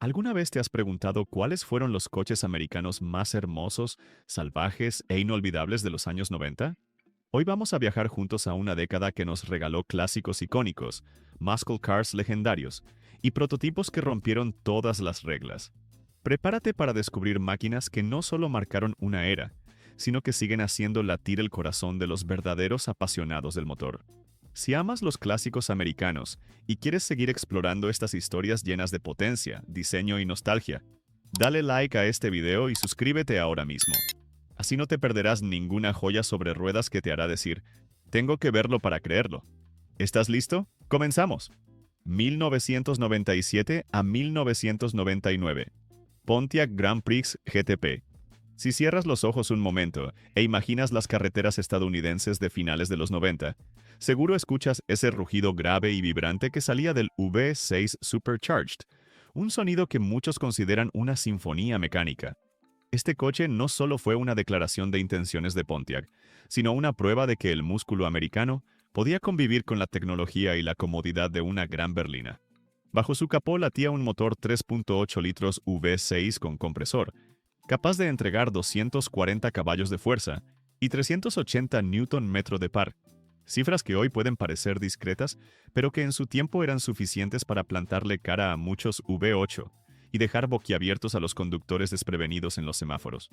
¿Alguna vez te has preguntado cuáles fueron los coches americanos más hermosos, salvajes e inolvidables de los años 90? Hoy vamos a viajar juntos a una década que nos regaló clásicos icónicos, muscle cars legendarios y prototipos que rompieron todas las reglas. Prepárate para descubrir máquinas que no solo marcaron una era, sino que siguen haciendo latir el corazón de los verdaderos apasionados del motor. Si amas los clásicos americanos y quieres seguir explorando estas historias llenas de potencia, diseño y nostalgia, dale like a este video y suscríbete ahora mismo. Así no te perderás ninguna joya sobre ruedas que te hará decir, tengo que verlo para creerlo. ¿Estás listo? ¡Comenzamos! 1997 a 1999. Pontiac Grand Prix GTP. Si cierras los ojos un momento e imaginas las carreteras estadounidenses de finales de los 90, seguro escuchas ese rugido grave y vibrante que salía del V6 Supercharged, un sonido que muchos consideran una sinfonía mecánica. Este coche no solo fue una declaración de intenciones de Pontiac, sino una prueba de que el músculo americano podía convivir con la tecnología y la comodidad de una gran berlina. Bajo su capó latía un motor 3.8 litros V6 con compresor, capaz de entregar 240 caballos de fuerza y 380 Nm de par, cifras que hoy pueden parecer discretas, pero que en su tiempo eran suficientes para plantarle cara a muchos V8 y dejar boquiabiertos a los conductores desprevenidos en los semáforos.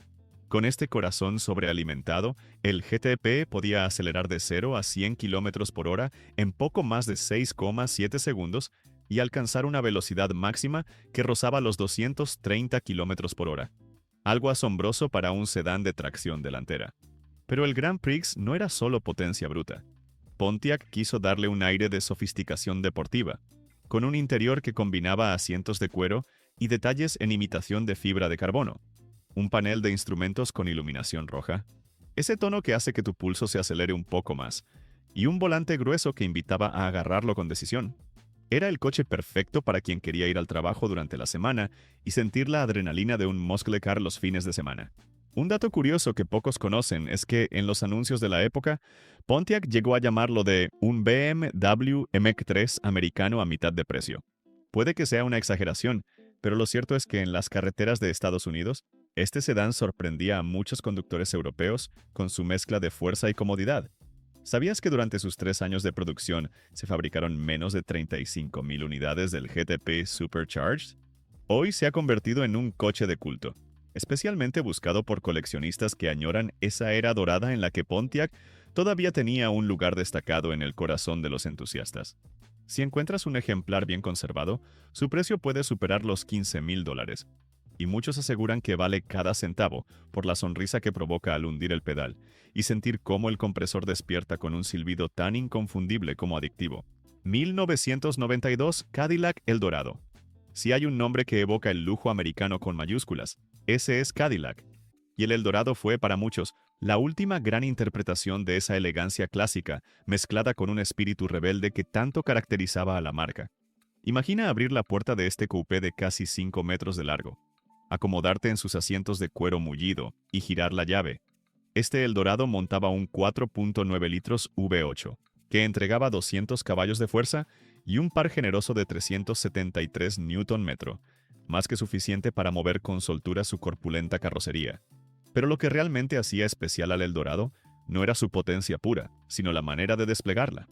Con este corazón sobrealimentado, el GTP podía acelerar de 0 a 100 km por hora en poco más de 6,7 segundos y alcanzar una velocidad máxima que rozaba los 230 km por hora. Algo asombroso para un sedán de tracción delantera. Pero el Grand Prix no era solo potencia bruta. Pontiac quiso darle un aire de sofisticación deportiva, con un interior que combinaba asientos de cuero y detalles en imitación de fibra de carbono, un panel de instrumentos con iluminación roja, ese tono que hace que tu pulso se acelere un poco más, y un volante grueso que invitaba a agarrarlo con decisión. Era el coche perfecto para quien quería ir al trabajo durante la semana y sentir la adrenalina de un muscle car los fines de semana. Un dato curioso que pocos conocen es que en los anuncios de la época, Pontiac llegó a llamarlo de un BMW M3 americano a mitad de precio. Puede que sea una exageración, pero lo cierto es que en las carreteras de Estados Unidos, este sedán sorprendía a muchos conductores europeos con su mezcla de fuerza y comodidad. ¿Sabías que durante sus 3 años de producción se fabricaron menos de 35,000 unidades del GTP Supercharged? Hoy se ha convertido en un coche de culto, especialmente buscado por coleccionistas que añoran esa era dorada en la que Pontiac todavía tenía un lugar destacado en el corazón de los entusiastas. Si encuentras un ejemplar bien conservado, su precio puede superar los $15,000, y muchos aseguran que vale cada centavo por la sonrisa que provoca al hundir el pedal y sentir cómo el compresor despierta con un silbido tan inconfundible como adictivo. 1992 Cadillac Eldorado. Si hay un nombre que evoca el lujo americano con mayúsculas, ese es Cadillac. Y el Eldorado fue, para muchos, la última gran interpretación de esa elegancia clásica, mezclada con un espíritu rebelde que tanto caracterizaba a la marca. Imagina abrir la puerta de este coupé de casi 5 metros de largo, acomodarte en sus asientos de cuero mullido y girar la llave. Este Eldorado montaba un 4.9 litros V8, que entregaba 200 caballos de fuerza y un par generoso de 373 Nm, más que suficiente para mover con soltura su corpulenta carrocería. Pero lo que realmente hacía especial al Eldorado no era su potencia pura, sino la manera de desplegarla.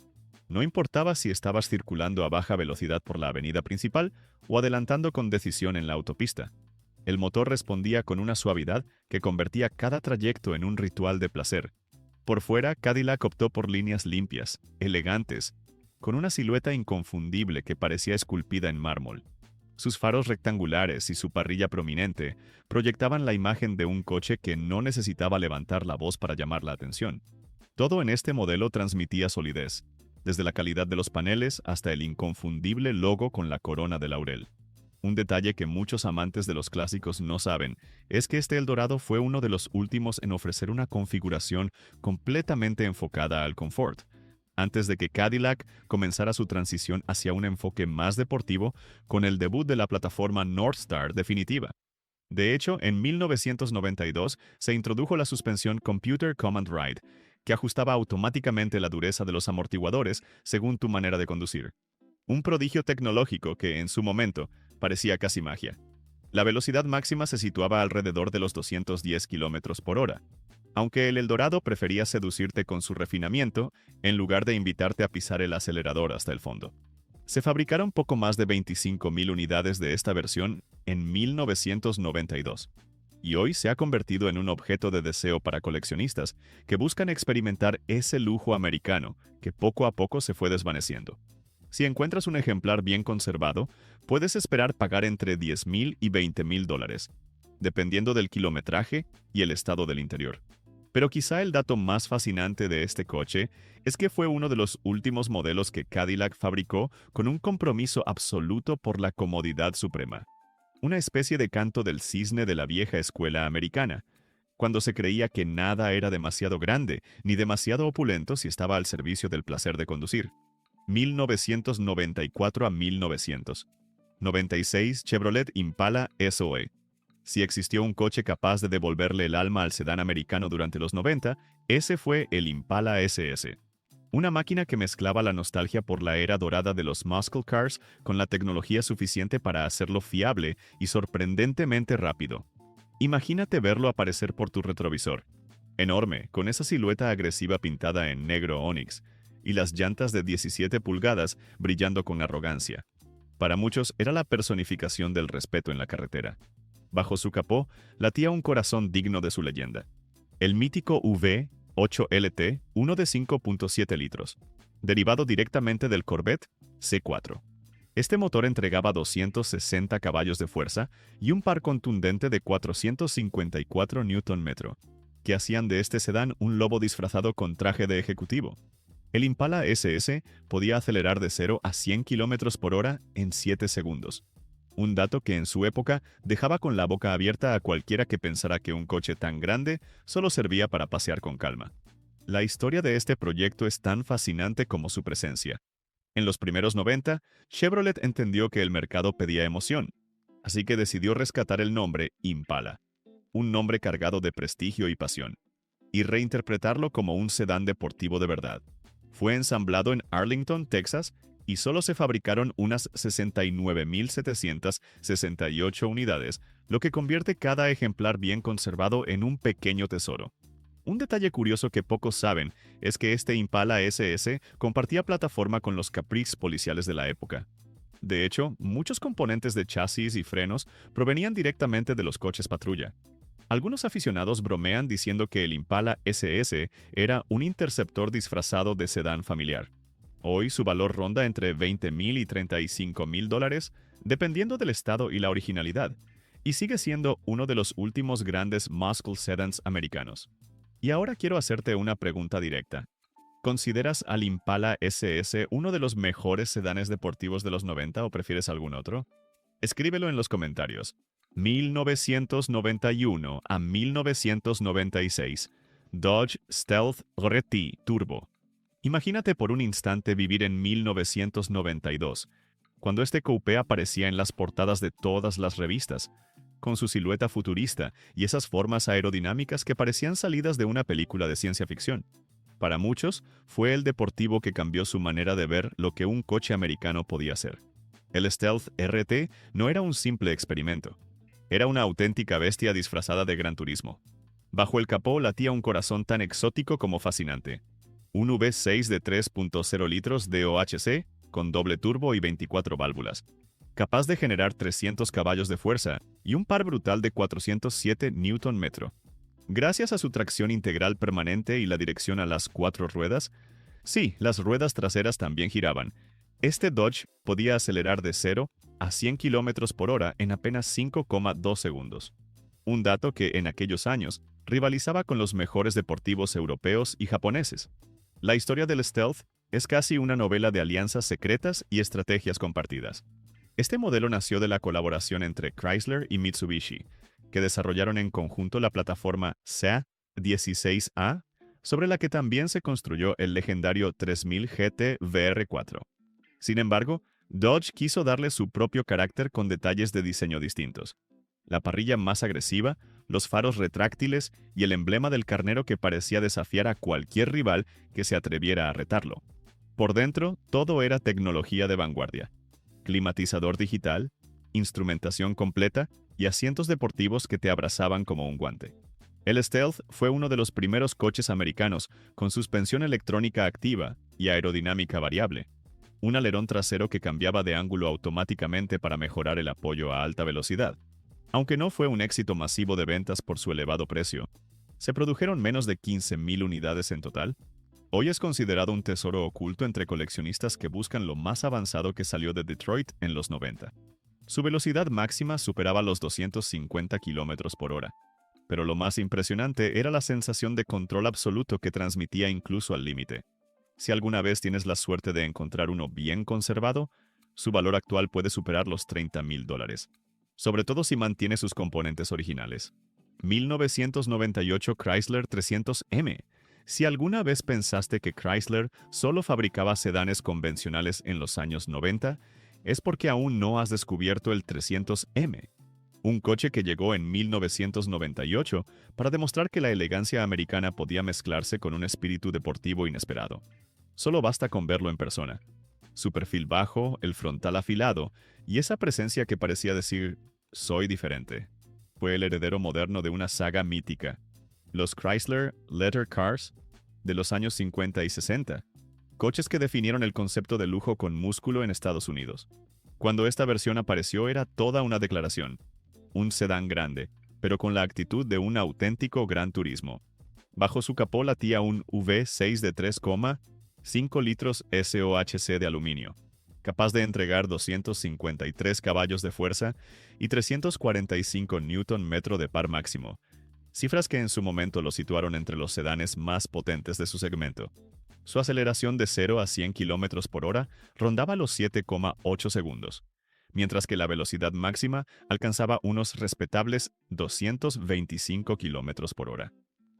No importaba si estabas circulando a baja velocidad por la avenida principal o adelantando con decisión en la autopista. El motor respondía con una suavidad que convertía cada trayecto en un ritual de placer. Por fuera, Cadillac optó por líneas limpias, elegantes, con una silueta inconfundible que parecía esculpida en mármol. Sus faros rectangulares y su parrilla prominente proyectaban la imagen de un coche que no necesitaba levantar la voz para llamar la atención. Todo en este modelo transmitía solidez, desde la calidad de los paneles hasta el inconfundible logo con la corona de laurel. Un detalle que muchos amantes de los clásicos no saben es que este Eldorado fue uno de los últimos en ofrecer una configuración completamente enfocada al confort, antes de que Cadillac comenzara su transición hacia un enfoque más deportivo con el debut de la plataforma Northstar definitiva. De hecho, en 1992 se introdujo la suspensión Computer Command Ride, que ajustaba automáticamente la dureza de los amortiguadores según tu manera de conducir. Un prodigio tecnológico que, en su momento, parecía casi magia. La velocidad máxima se situaba alrededor de los 210 km por hora, aunque el Eldorado prefería seducirte con su refinamiento en lugar de invitarte a pisar el acelerador hasta el fondo. Se fabricaron poco más de 25.000 unidades de esta versión en 1992, y hoy se ha convertido en un objeto de deseo para coleccionistas que buscan experimentar ese lujo americano que poco a poco se fue desvaneciendo. Si encuentras un ejemplar bien conservado, puedes esperar pagar entre $10,000 y $20,000, dependiendo del kilometraje y el estado del interior. Pero quizá el dato más fascinante de este coche es que fue uno de los últimos modelos que Cadillac fabricó con un compromiso absoluto por la comodidad suprema. Una especie de canto del cisne de la vieja escuela americana, cuando se creía que nada era demasiado grande ni demasiado opulento si estaba al servicio del placer de conducir. 1994 a 1996 Chevrolet Impala SOE. Si existió un coche capaz de devolverle el alma al sedán americano durante los 90, ese fue el Impala SS. Una máquina que mezclaba la nostalgia por la era dorada de los muscle cars con la tecnología suficiente para hacerlo fiable y sorprendentemente rápido. Imagínate verlo aparecer por tu retrovisor. Enorme, con esa silueta agresiva pintada en negro ónix, y las llantas de 17 pulgadas brillando con arrogancia. Para muchos era la personificación del respeto en la carretera. Bajo su capó latía un corazón digno de su leyenda. El mítico V8LT, uno de 5.7 litros, derivado directamente del Corvette C4. Este motor entregaba 260 caballos de fuerza y un par contundente de 454 Nm, que hacían de este sedán un lobo disfrazado con traje de ejecutivo. El Impala SS podía acelerar de 0 a 100 km por hora en 7 segundos. Un dato que en su época dejaba con la boca abierta a cualquiera que pensara que un coche tan grande solo servía para pasear con calma. La historia de este proyecto es tan fascinante como su presencia. En los primeros 90, Chevrolet entendió que el mercado pedía emoción, así que decidió rescatar el nombre Impala, un nombre cargado de prestigio y pasión, y reinterpretarlo como un sedán deportivo de verdad. Fue ensamblado en Arlington, Texas, y solo se fabricaron unas 69.768 unidades, lo que convierte cada ejemplar bien conservado en un pequeño tesoro. Un detalle curioso que pocos saben es que este Impala SS compartía plataforma con los Caprice policiales de la época. De hecho, muchos componentes de chasis y frenos provenían directamente de los coches patrulla. Algunos aficionados bromean diciendo que el Impala SS era un interceptor disfrazado de sedán familiar. Hoy su valor ronda entre $20,000 y $35,000, dependiendo del estado y la originalidad, y sigue siendo uno de los últimos grandes muscle sedans americanos. Y ahora quiero hacerte una pregunta directa. ¿Consideras al Impala SS uno de los mejores sedanes deportivos de los 90 o prefieres algún otro? Escríbelo en los comentarios. 1991 a 1996. Dodge Stealth GT Turbo. Imagínate por un instante vivir en 1992, cuando este coupé aparecía en las portadas de todas las revistas, con su silueta futurista y esas formas aerodinámicas que parecían salidas de una película de ciencia ficción. Para muchos, fue el deportivo que cambió su manera de ver lo que un coche americano podía ser. El Stealth RT no era un simple experimento. Era una auténtica bestia disfrazada de gran turismo. Bajo el capó latía un corazón tan exótico como fascinante. Un V6 de 3.0 litros DOHC con doble turbo y 24 válvulas, capaz de generar 300 caballos de fuerza y un par brutal de 407 Nm. Gracias a su tracción integral permanente y la dirección a las 4 ruedas, sí, las ruedas traseras también giraban. Este Dodge podía acelerar de 0 a 100 km por hora en apenas 5,2 segundos. Un dato que en aquellos años rivalizaba con los mejores deportivos europeos y japoneses. La historia del Stealth es casi una novela de alianzas secretas y estrategias compartidas. Este modelo nació de la colaboración entre Chrysler y Mitsubishi, que desarrollaron en conjunto la plataforma CA-16A, sobre la que también se construyó el legendario 3000 GT VR4. Sin embargo, Dodge quiso darle su propio carácter con detalles de diseño distintos. La parrilla más agresiva, los faros retráctiles y el emblema del carnero que parecía desafiar a cualquier rival que se atreviera a retarlo. Por dentro, todo era tecnología de vanguardia. Climatizador digital, instrumentación completa y asientos deportivos que te abrazaban como un guante. El Stealth fue uno de los primeros coches americanos con suspensión electrónica activa y aerodinámica variable, un alerón trasero que cambiaba de ángulo automáticamente para mejorar el apoyo a alta velocidad. Aunque no fue un éxito masivo de ventas por su elevado precio, se produjeron menos de 15,000 unidades en total. Hoy es considerado un tesoro oculto entre coleccionistas que buscan lo más avanzado que salió de Detroit en los 90. Su velocidad máxima superaba los 250 km por hora, pero lo más impresionante era la sensación de control absoluto que transmitía incluso al límite. Si alguna vez tienes la suerte de encontrar uno bien conservado, su valor actual puede superar los $30,000, sobre todo si mantiene sus componentes originales. 1998 Chrysler 300M. Si alguna vez pensaste que Chrysler solo fabricaba sedanes convencionales en los años 90, es porque aún no has descubierto el 300M, un coche que llegó en 1998 para demostrar que la elegancia americana podía mezclarse con un espíritu deportivo inesperado. Solo basta con verlo en persona. Su perfil bajo, el frontal afilado y esa presencia que parecía decir, soy diferente. Fue el heredero moderno de una saga mítica, los Chrysler Letter Cars de los años 50 y 60, coches que definieron el concepto de lujo con músculo en Estados Unidos. Cuando esta versión apareció era toda una declaración, un sedán grande, pero con la actitud de un auténtico gran turismo. Bajo su capó latía un V6 de 3,5 litros SOHC de aluminio, capaz de entregar 253 caballos de fuerza y 345 Nm de par máximo, cifras que en su momento lo situaron entre los sedanes más potentes de su segmento. Su aceleración de 0 a 100 km por hora rondaba los 7,8 segundos, mientras que la velocidad máxima alcanzaba unos respetables 225 km por hora.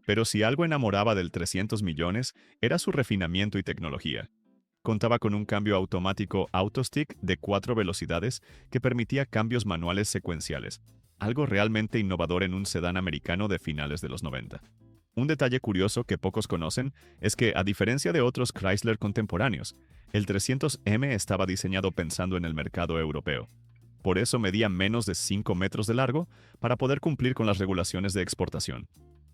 Pero si algo enamoraba del 300 millones, era su refinamiento y tecnología. Contaba con un cambio automático AutoStick de 4 velocidades que permitía cambios manuales secuenciales, algo realmente innovador en un sedán americano de finales de los 90. Un detalle curioso que pocos conocen es que, a diferencia de otros Chrysler contemporáneos, el 300M estaba diseñado pensando en el mercado europeo. Por eso medía menos de 5 metros de largo para poder cumplir con las regulaciones de exportación.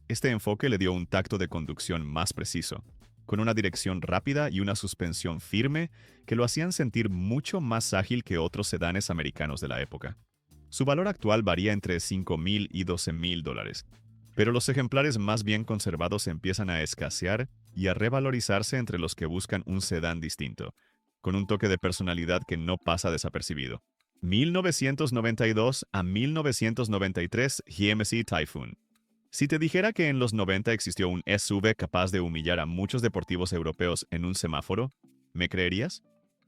Este enfoque le dio un tacto de conducción más preciso, con una dirección rápida y una suspensión firme que lo hacían sentir mucho más ágil que otros sedanes americanos de la época. Su valor actual varía entre $5,000 y $12,000, pero los ejemplares más bien conservados empiezan a escasear y a revalorizarse entre los que buscan un sedán distinto, con un toque de personalidad que no pasa desapercibido. 1992 a 1993 GMC Typhoon. Si te dijera que en los 90 existió un SUV capaz de humillar a muchos deportivos europeos en un semáforo, ¿me creerías?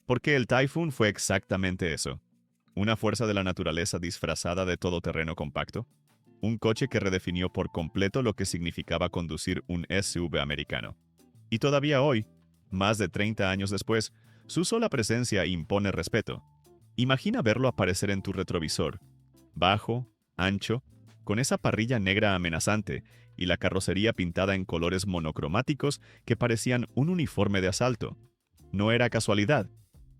Porque el Typhoon fue exactamente eso. Una fuerza de la naturaleza disfrazada de todoterreno compacto. Un coche que redefinió por completo lo que significaba conducir un SUV americano. Y todavía hoy, más de 30 años después, su sola presencia impone respeto. Imagina verlo aparecer en tu retrovisor. Bajo, ancho, con esa parrilla negra amenazante y la carrocería pintada en colores monocromáticos que parecían un uniforme de asalto. No era casualidad.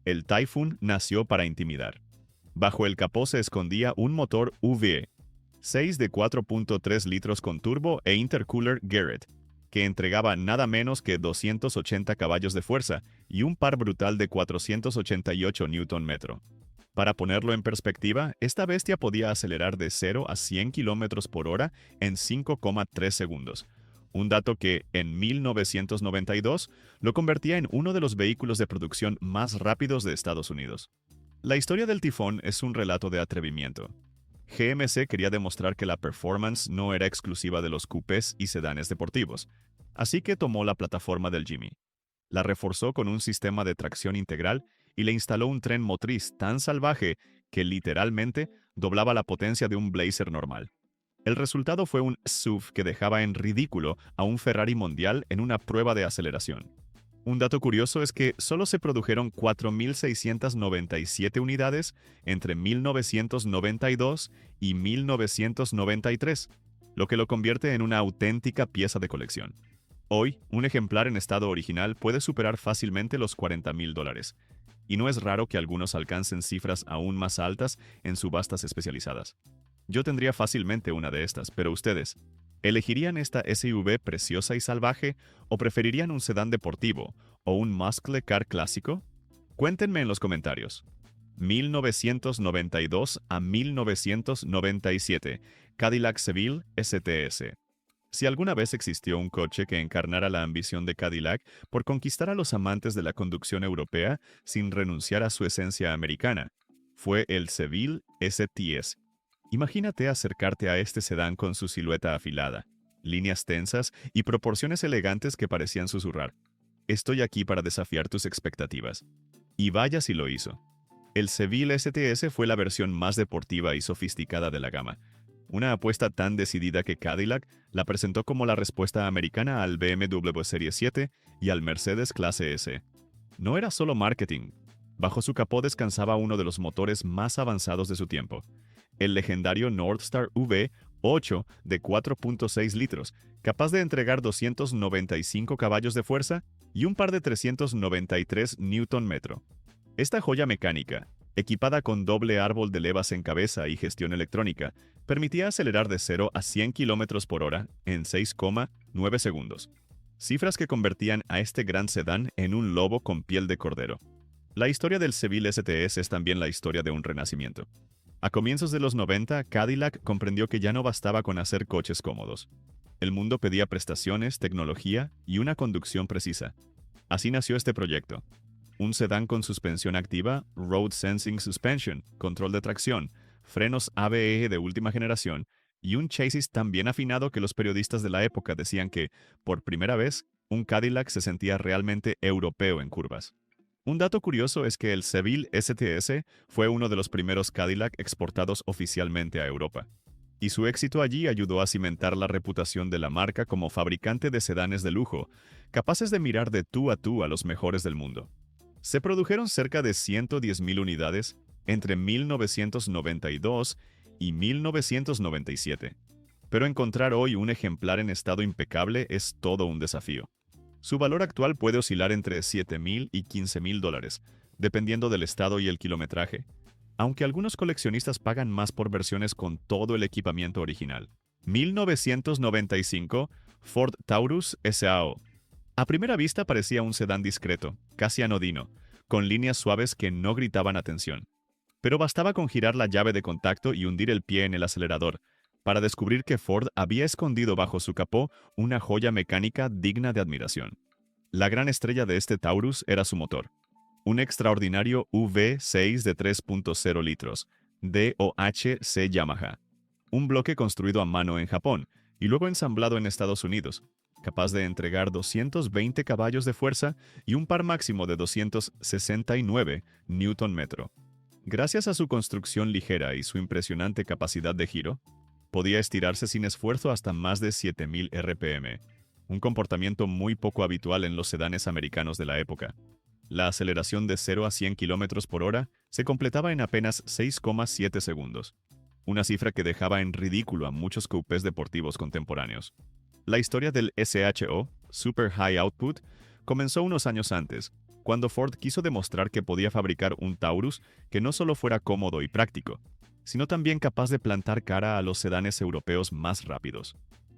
El Typhoon nació para intimidar. Bajo el capó se escondía un motor V6 de 4.3 litros con turbo e intercooler Garrett, que entregaba nada menos que 280 caballos de fuerza y un par brutal de 488 Nm. Para ponerlo en perspectiva, esta bestia podía acelerar de 0 a 100 km por hora en 5,3 segundos, un dato que, en 1992, lo convertía en uno de los vehículos de producción más rápidos de Estados Unidos. La historia del tifón es un relato de atrevimiento. GMC quería demostrar que la performance no era exclusiva de los coupés y sedanes deportivos, así que tomó la plataforma del Jimmy, la reforzó con un sistema de tracción integral y le instaló un tren motriz tan salvaje que literalmente doblaba la potencia de un Blazer normal. El resultado fue un SUV que dejaba en ridículo a un Ferrari Mondial en una prueba de aceleración. Un dato curioso es que solo se produjeron 4,697 unidades entre 1992 y 1993, lo que lo convierte en una auténtica pieza de colección. Hoy, un ejemplar en estado original puede superar fácilmente los $40,000, y no es raro que algunos alcancen cifras aún más altas en subastas especializadas. Yo tendría fácilmente una de estas, pero ustedes, ¿elegirían esta SUV preciosa y salvaje o preferirían un sedán deportivo o un muscle car clásico? Cuéntenme en los comentarios. 1992 a 1997, Cadillac Seville STS. Si alguna vez existió un coche que encarnara la ambición de Cadillac por conquistar a los amantes de la conducción europea sin renunciar a su esencia americana, fue el Seville STS. Imagínate acercarte a este sedán con su silueta afilada, líneas tensas y proporciones elegantes que parecían susurrar: "Estoy aquí para desafiar tus expectativas". Y vaya si lo hizo. El Seville STS fue la versión más deportiva y sofisticada de la gama. Una apuesta tan decidida que Cadillac la presentó como la respuesta americana al BMW Serie 7 y al Mercedes Clase S. No era solo marketing. Bajo su capó descansaba uno de los motores más avanzados de su tiempo, el legendario Northstar V8 de 4.6 litros, capaz de entregar 295 caballos de fuerza y un par de 393 Nm. Esta joya mecánica, equipada con doble árbol de levas en cabeza y gestión electrónica, permitía acelerar de 0 a 100 km por hora en 6,9 segundos. Cifras que convertían a este gran sedán en un lobo con piel de cordero. La historia del Seville STS es también la historia de un renacimiento. A comienzos de los 90, Cadillac comprendió que ya no bastaba con hacer coches cómodos. El mundo pedía prestaciones, tecnología y una conducción precisa. Así nació este proyecto. Un sedán con suspensión activa, Road Sensing Suspension, control de tracción, frenos ABS de última generación y un chasis tan bien afinado que los periodistas de la época decían que, por primera vez, un Cadillac se sentía realmente europeo en curvas. Un dato curioso es que el Seville STS fue uno de los primeros Cadillac exportados oficialmente a Europa, y su éxito allí ayudó a cimentar la reputación de la marca como fabricante de sedanes de lujo, capaces de mirar de tú a los mejores del mundo. Se produjeron cerca de 110.000 unidades entre 1992 y 1997, pero encontrar hoy un ejemplar en estado impecable es todo un desafío. Su valor actual puede oscilar entre $7,000 y $15,000, dependiendo del estado y el kilometraje, aunque algunos coleccionistas pagan más por versiones con todo el equipamiento original. 1995, Ford Taurus SAO. A primera vista parecía un sedán discreto, casi anodino, con líneas suaves que no gritaban atención. Pero bastaba con girar la llave de contacto y hundir el pie en el acelerador, para descubrir que Ford había escondido bajo su capó una joya mecánica digna de admiración. La gran estrella de este Taurus era su motor, un extraordinario V6 de 3.0 litros, DOHC Yamaha, un bloque construido a mano en Japón y luego ensamblado en Estados Unidos, capaz de entregar 220 caballos de fuerza y un par máximo de 269 Nm. Gracias a su construcción ligera y su impresionante capacidad de giro, podía estirarse sin esfuerzo hasta más de 7,000 RPM, un comportamiento muy poco habitual en los sedanes americanos de la época. La aceleración de 0 a 100 km por hora se completaba en apenas 6,7 segundos, una cifra que dejaba en ridículo a muchos coupés deportivos contemporáneos. La historia del SHO, Super High Output, comenzó unos años antes, cuando Ford quiso demostrar que podía fabricar un Taurus que no solo fuera cómodo y práctico, sino también capaz de plantar cara a los sedanes europeos más rápidos.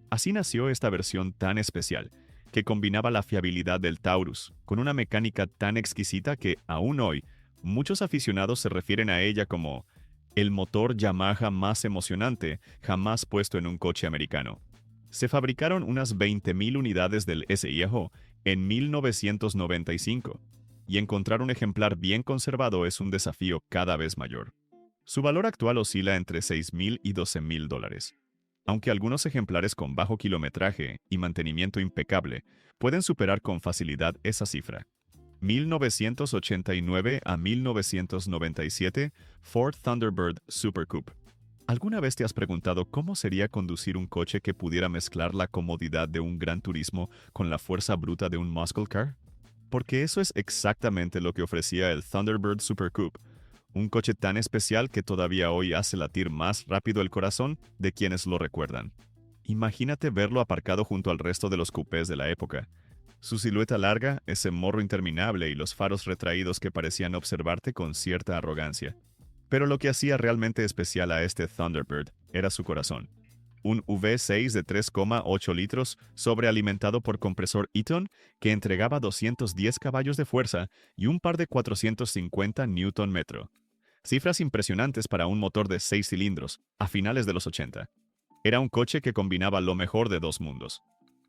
Así nació esta versión tan especial, que combinaba la fiabilidad del Taurus con una mecánica tan exquisita que, aún hoy, muchos aficionados se refieren a ella como el motor Yamaha más emocionante jamás puesto en un coche americano. Se fabricaron unas 20,000 unidades del SIHO en 1995, y encontrar un ejemplar bien conservado es un desafío cada vez mayor. Su valor actual oscila entre $6,000 y $12,000, aunque algunos ejemplares con bajo kilometraje y mantenimiento impecable pueden superar con facilidad esa cifra. 1989 a 1997, Ford Thunderbird Super Coupe. ¿Alguna vez te has preguntado cómo sería conducir un coche que pudiera mezclar la comodidad de un gran turismo con la fuerza bruta de un muscle car? Porque eso es exactamente lo que ofrecía el Thunderbird Super Coupe, un coche tan especial que todavía hoy hace latir más rápido el corazón de quienes lo recuerdan. Imagínate verlo aparcado junto al resto de los coupés de la época. Su silueta larga, ese morro interminable y los faros retraídos que parecían observarte con cierta arrogancia. Pero lo que hacía realmente especial a este Thunderbird era su corazón. Un V6 de 3,8 litros sobrealimentado por compresor Eaton que entregaba 210 caballos de fuerza y un par de 450 Nm. Cifras impresionantes para un motor de 6 cilindros, a finales de los 80. Era un coche que combinaba lo mejor de dos mundos.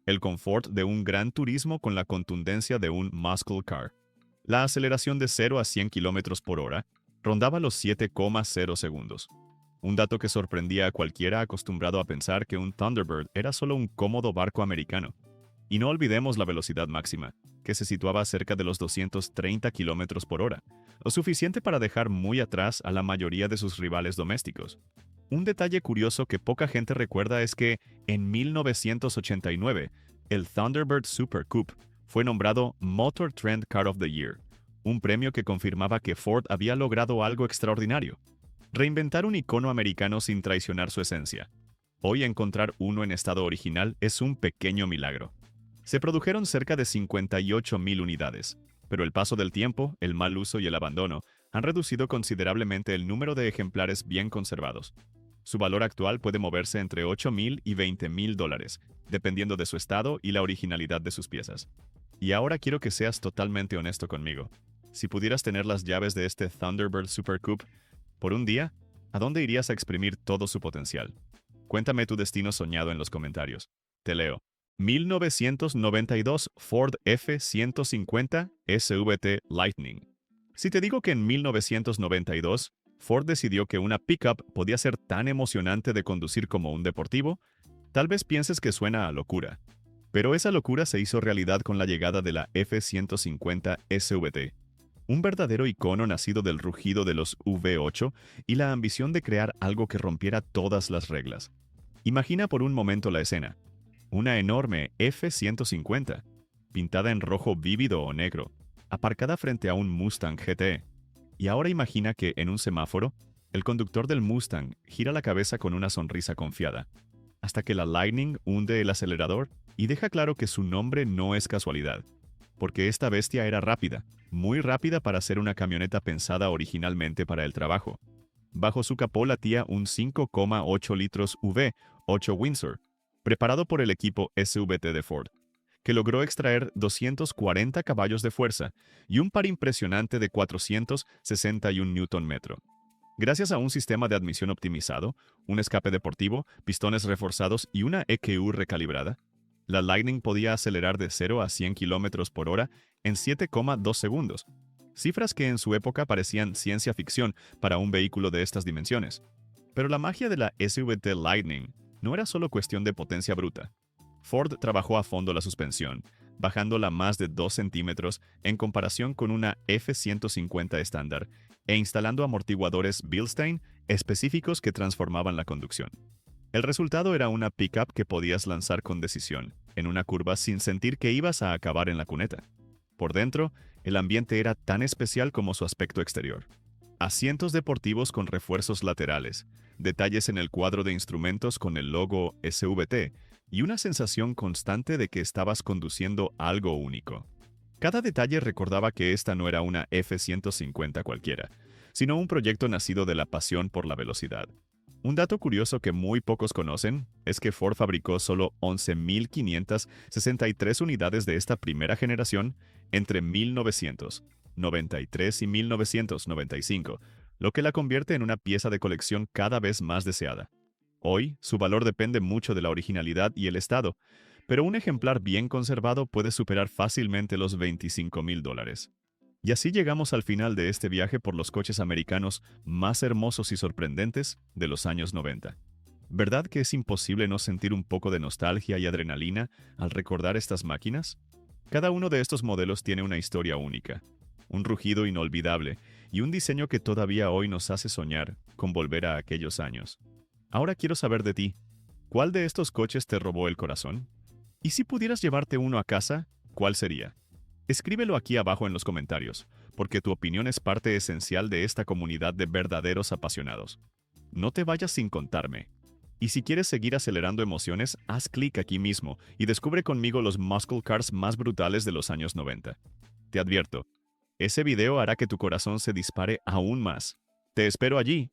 El confort de un gran turismo con la contundencia de un muscle car. La aceleración de 0 a 100 km por hora rondaba los 7,0 segundos. Un dato que sorprendía a cualquiera acostumbrado a pensar que un Thunderbird era solo un cómodo barco americano. Y no olvidemos la velocidad máxima, que se situaba cerca de los 230 km por hora, lo suficiente para dejar muy atrás a la mayoría de sus rivales domésticos. Un detalle curioso que poca gente recuerda es que, en 1989, el Thunderbird Super Coupe fue nombrado Motor Trend Car of the Year, un premio que confirmaba que Ford había logrado algo extraordinario: reinventar un icono americano sin traicionar su esencia. Hoy encontrar uno en estado original es un pequeño milagro. Se produjeron cerca de 58,000 unidades, pero el paso del tiempo, el mal uso y el abandono han reducido considerablemente el número de ejemplares bien conservados. Su valor actual puede moverse entre $8,000 y $20,000, dependiendo de su estado y la originalidad de sus piezas. Y ahora quiero que seas totalmente honesto conmigo. Si pudieras tener las llaves de este Thunderbird Super Coupe por un día, ¿a dónde irías a exprimir todo su potencial? Cuéntame tu destino soñado en los comentarios. Te leo. 1992 Ford F-150 SVT Lightning. Si te digo que en 1992 Ford decidió que una pickup podía ser tan emocionante de conducir como un deportivo, tal vez pienses que suena a locura. Pero esa locura se hizo realidad con la llegada de la F-150 SVT. Un verdadero icono nacido del rugido de los V8 y la ambición de crear algo que rompiera todas las reglas. Imagina por un momento la escena. Una enorme F-150, pintada en rojo vívido o negro, aparcada frente a un Mustang GT. Y ahora imagina que, en un semáforo, el conductor del Mustang gira la cabeza con una sonrisa confiada, hasta que la Lightning hunde el acelerador y deja claro que su nombre no es casualidad, porque esta bestia era rápida, muy rápida para ser una camioneta pensada originalmente para el trabajo. Bajo su capó latía un 5,8 litros V8 Windsor, preparado por el equipo SVT de Ford, que logró extraer 240 caballos de fuerza y un par impresionante de 461 Nm. Gracias a un sistema de admisión optimizado, un escape deportivo, pistones reforzados y una EQU recalibrada, la Lightning podía acelerar de 0 a 100 km por hora en 7,2 segundos, cifras que en su época parecían ciencia ficción para un vehículo de estas dimensiones. Pero la magia de la SVT Lightning no era solo cuestión de potencia bruta. Ford trabajó a fondo la suspensión, bajándola más de 2 centímetros en comparación con una F-150 estándar, e instalando amortiguadores Bilstein específicos que transformaban la conducción. El resultado era una pickup que podías lanzar con decisión, en una curva sin sentir que ibas a acabar en la cuneta. Por dentro, el ambiente era tan especial como su aspecto exterior. Asientos deportivos con refuerzos laterales, detalles en el cuadro de instrumentos con el logo SVT y una sensación constante de que estabas conduciendo algo único. Cada detalle recordaba que esta no era una F-150 cualquiera, sino un proyecto nacido de la pasión por la velocidad. Un dato curioso que muy pocos conocen es que Ford fabricó solo 11,563 unidades de esta primera generación entre 1993 y 1995, lo que la convierte en una pieza de colección cada vez más deseada. Hoy, su valor depende mucho de la originalidad y el estado, pero un ejemplar bien conservado puede superar fácilmente los $25,000. Y así llegamos al final de este viaje por los coches americanos más hermosos y sorprendentes de los años 90. ¿Verdad que es imposible no sentir un poco de nostalgia y adrenalina al recordar estas máquinas? Cada uno de estos modelos tiene una historia única, un rugido inolvidable y un diseño que todavía hoy nos hace soñar con volver a aquellos años. Ahora quiero saber de ti, ¿cuál de estos coches te robó el corazón? Y si pudieras llevarte uno a casa, ¿cuál sería? Escríbelo aquí abajo en los comentarios, porque tu opinión es parte esencial de esta comunidad de verdaderos apasionados. No te vayas sin contarme. Y si quieres seguir acelerando emociones, haz clic aquí mismo y descubre conmigo los muscle cars más brutales de los años 90. Te advierto, ese video hará que tu corazón se dispare aún más. Te espero allí.